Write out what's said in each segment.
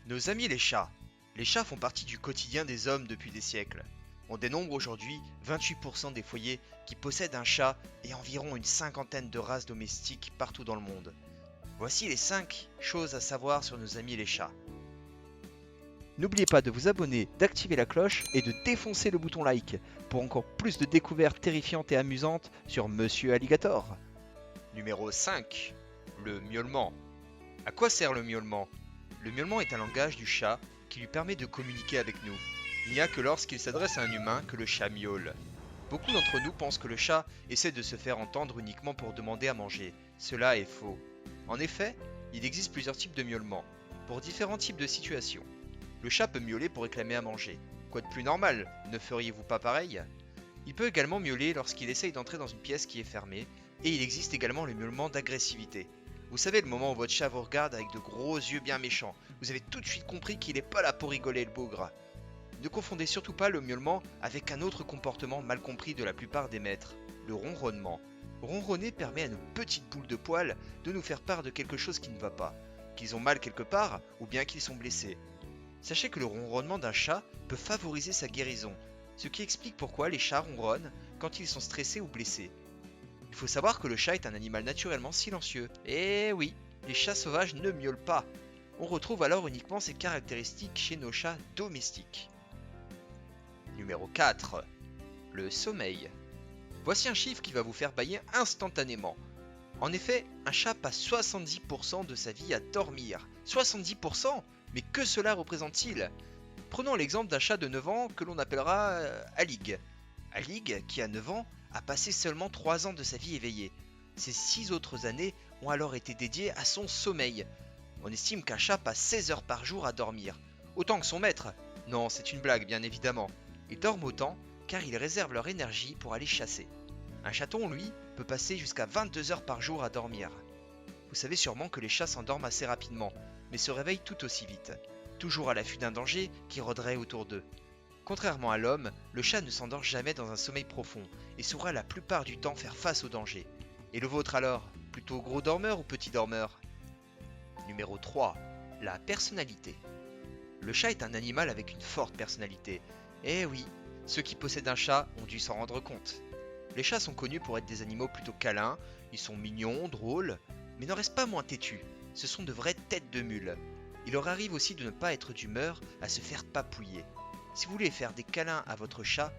Nos amis les chats. Les chats font partie du quotidien des hommes depuis des siècles. On dénombre aujourd'hui 28% des foyers qui possèdent un chat et environ une cinquantaine de races domestiques partout dans le monde. Voici les 5 choses à savoir sur nos amis les chats. N'oubliez pas de vous abonner, d'activer la cloche et de défoncer le bouton like pour encore plus de découvertes terrifiantes et amusantes sur Monsieur Alligator. Numéro 5. Le miaulement. À quoi sert le miaulement? Le miaulement est un langage du chat qui lui permet de communiquer avec nous. Il n'y a que lorsqu'il s'adresse à un humain que le chat miaule. Beaucoup d'entre nous pensent que le chat essaie de se faire entendre uniquement pour demander à manger. Cela est faux. En effet, il existe plusieurs types de miaulements, pour différents types de situations. Le chat peut miauler pour réclamer à manger. Quoi de plus normal? Ne feriez-vous pas pareil? Il peut également miauler lorsqu'il essaye d'entrer dans une pièce qui est fermée, et il existe également le miaulement d'agressivité. Vous savez, le moment où votre chat vous regarde avec de gros yeux bien méchants, vous avez tout de suite compris qu'il n'est pas là pour rigoler le bougre. Ne confondez surtout pas le miaulement avec un autre comportement mal compris de la plupart des maîtres, le ronronnement. Ronronner permet à nos petites boules de poils de nous faire part de quelque chose qui ne va pas, qu'ils ont mal quelque part ou bien qu'ils sont blessés. Sachez que le ronronnement d'un chat peut favoriser sa guérison, ce qui explique pourquoi les chats ronronnent quand ils sont stressés ou blessés. Il faut savoir que le chat est un animal naturellement silencieux. Et oui, les chats sauvages ne miaulent pas. On retrouve alors uniquement ces caractéristiques chez nos chats domestiques. Numéro 4. Le sommeil. Voici un chiffre qui va vous faire bâiller instantanément. En effet, un chat passe 70% de sa vie à dormir. 70%? Mais que cela représente-t-il? Prenons l'exemple d'un chat de 9 ans que l'on appellera Alig. Alig, qui a 9 ans, a passé seulement 3 ans de sa vie éveillée. Ces 6 autres années ont alors été dédiées à son sommeil. On estime qu'un chat passe 16 heures par jour à dormir. Autant que son maître. Non, c'est une blague, bien évidemment. Ils dorment autant car ils réservent leur énergie pour aller chasser. Un chaton, lui, peut passer jusqu'à 22 heures par jour à dormir. Vous savez sûrement que les chats s'endorment assez rapidement, mais se réveillent tout aussi vite, toujours à l'affût d'un danger qui rôderait autour d'eux. Contrairement à l'homme, le chat ne s'endort jamais dans un sommeil profond et saura la plupart du temps faire face au danger. Et le vôtre alors? Plutôt gros dormeur ou petit dormeur? Numéro 3. La personnalité. Le chat est un animal avec une forte personnalité. Eh oui, ceux qui possèdent un chat ont dû s'en rendre compte. Les chats sont connus pour être des animaux plutôt câlins, ils sont mignons, drôles, mais n'en restent pas moins têtus. Ce sont de vraies têtes de mule. Il leur arrive aussi de ne pas être d'humeur à se faire papouiller. Si vous voulez faire des câlins à votre chat,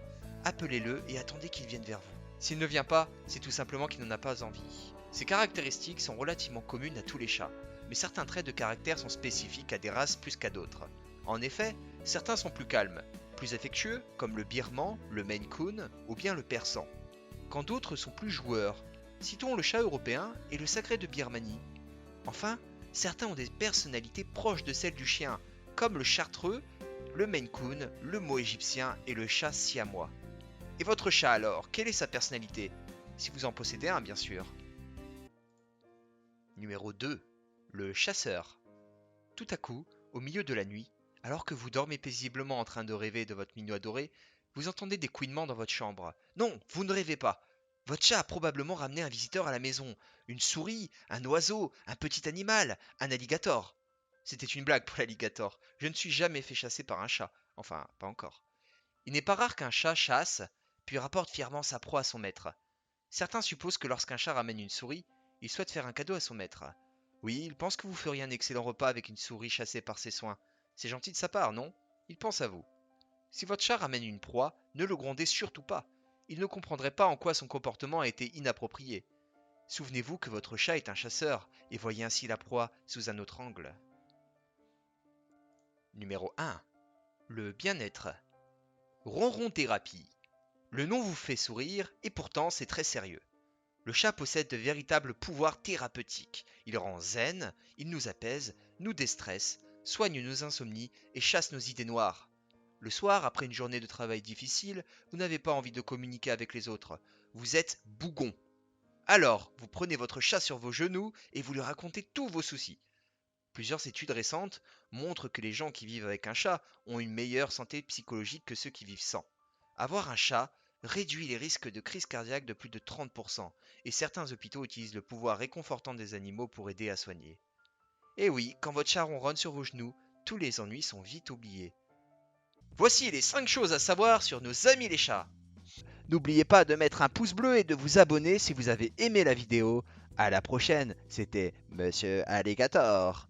appelez-le et attendez qu'il vienne vers vous. S'il ne vient pas, c'est tout simplement qu'il n'en a pas envie. Ces caractéristiques sont relativement communes à tous les chats, mais certains traits de caractère sont spécifiques à des races plus qu'à d'autres. En effet, certains sont plus calmes, plus affectueux, comme le birman, le Maine Coon ou bien le persan, quand d'autres sont plus joueurs. Citons le chat européen et le sacré de Birmanie. Enfin, certains ont des personnalités proches de celles du chien, comme le chartreux, le Maine Coon, le mot égyptien et le chat siamois. Et votre chat alors, quelle est sa personnalité? Si vous en possédez un, bien sûr. Numéro 2. Le chasseur. Tout à coup, au milieu de la nuit, alors que vous dormez paisiblement en train de rêver de votre mignon adoré, vous entendez des couinements dans votre chambre. Non, vous ne rêvez pas. Votre chat a probablement ramené un visiteur à la maison. Une souris, un oiseau, un petit animal, un alligator. C'était une blague pour l'alligator. Je ne suis jamais fait chasser par un chat. Enfin, pas encore. Il n'est pas rare qu'un chat chasse, puis rapporte fièrement sa proie à son maître. Certains supposent que lorsqu'un chat ramène une souris, il souhaite faire un cadeau à son maître. Oui, il pense que vous feriez un excellent repas avec une souris chassée par ses soins. C'est gentil de sa part, non? Il pense à vous. Si votre chat ramène une proie, ne le grondez surtout pas. Il ne comprendrait pas en quoi son comportement a été inapproprié. Souvenez-vous que votre chat est un chasseur et voyez ainsi la proie sous un autre angle. Numéro 1. Le bien-être. Ronron thérapie. Le nom vous fait sourire et pourtant c'est très sérieux. Le chat possède de véritables pouvoirs thérapeutiques. Il rend zen, il nous apaise, nous déstresse, soigne nos insomnies et chasse nos idées noires. Le soir, après une journée de travail difficile, vous n'avez pas envie de communiquer avec les autres. Vous êtes bougon. Alors, vous prenez votre chat sur vos genoux et vous lui racontez tous vos soucis. Plusieurs études récentes montrent que les gens qui vivent avec un chat ont une meilleure santé psychologique que ceux qui vivent sans. Avoir un chat réduit les risques de crise cardiaque de plus de 30%, et certains hôpitaux utilisent le pouvoir réconfortant des animaux pour aider à soigner. Et oui, quand votre chat ronronne sur vos genoux, tous les ennuis sont vite oubliés. Voici les 5 choses à savoir sur nos amis les chats. N'oubliez pas de mettre un pouce bleu et de vous abonner si vous avez aimé la vidéo. À la prochaine, c'était Monsieur Alligator.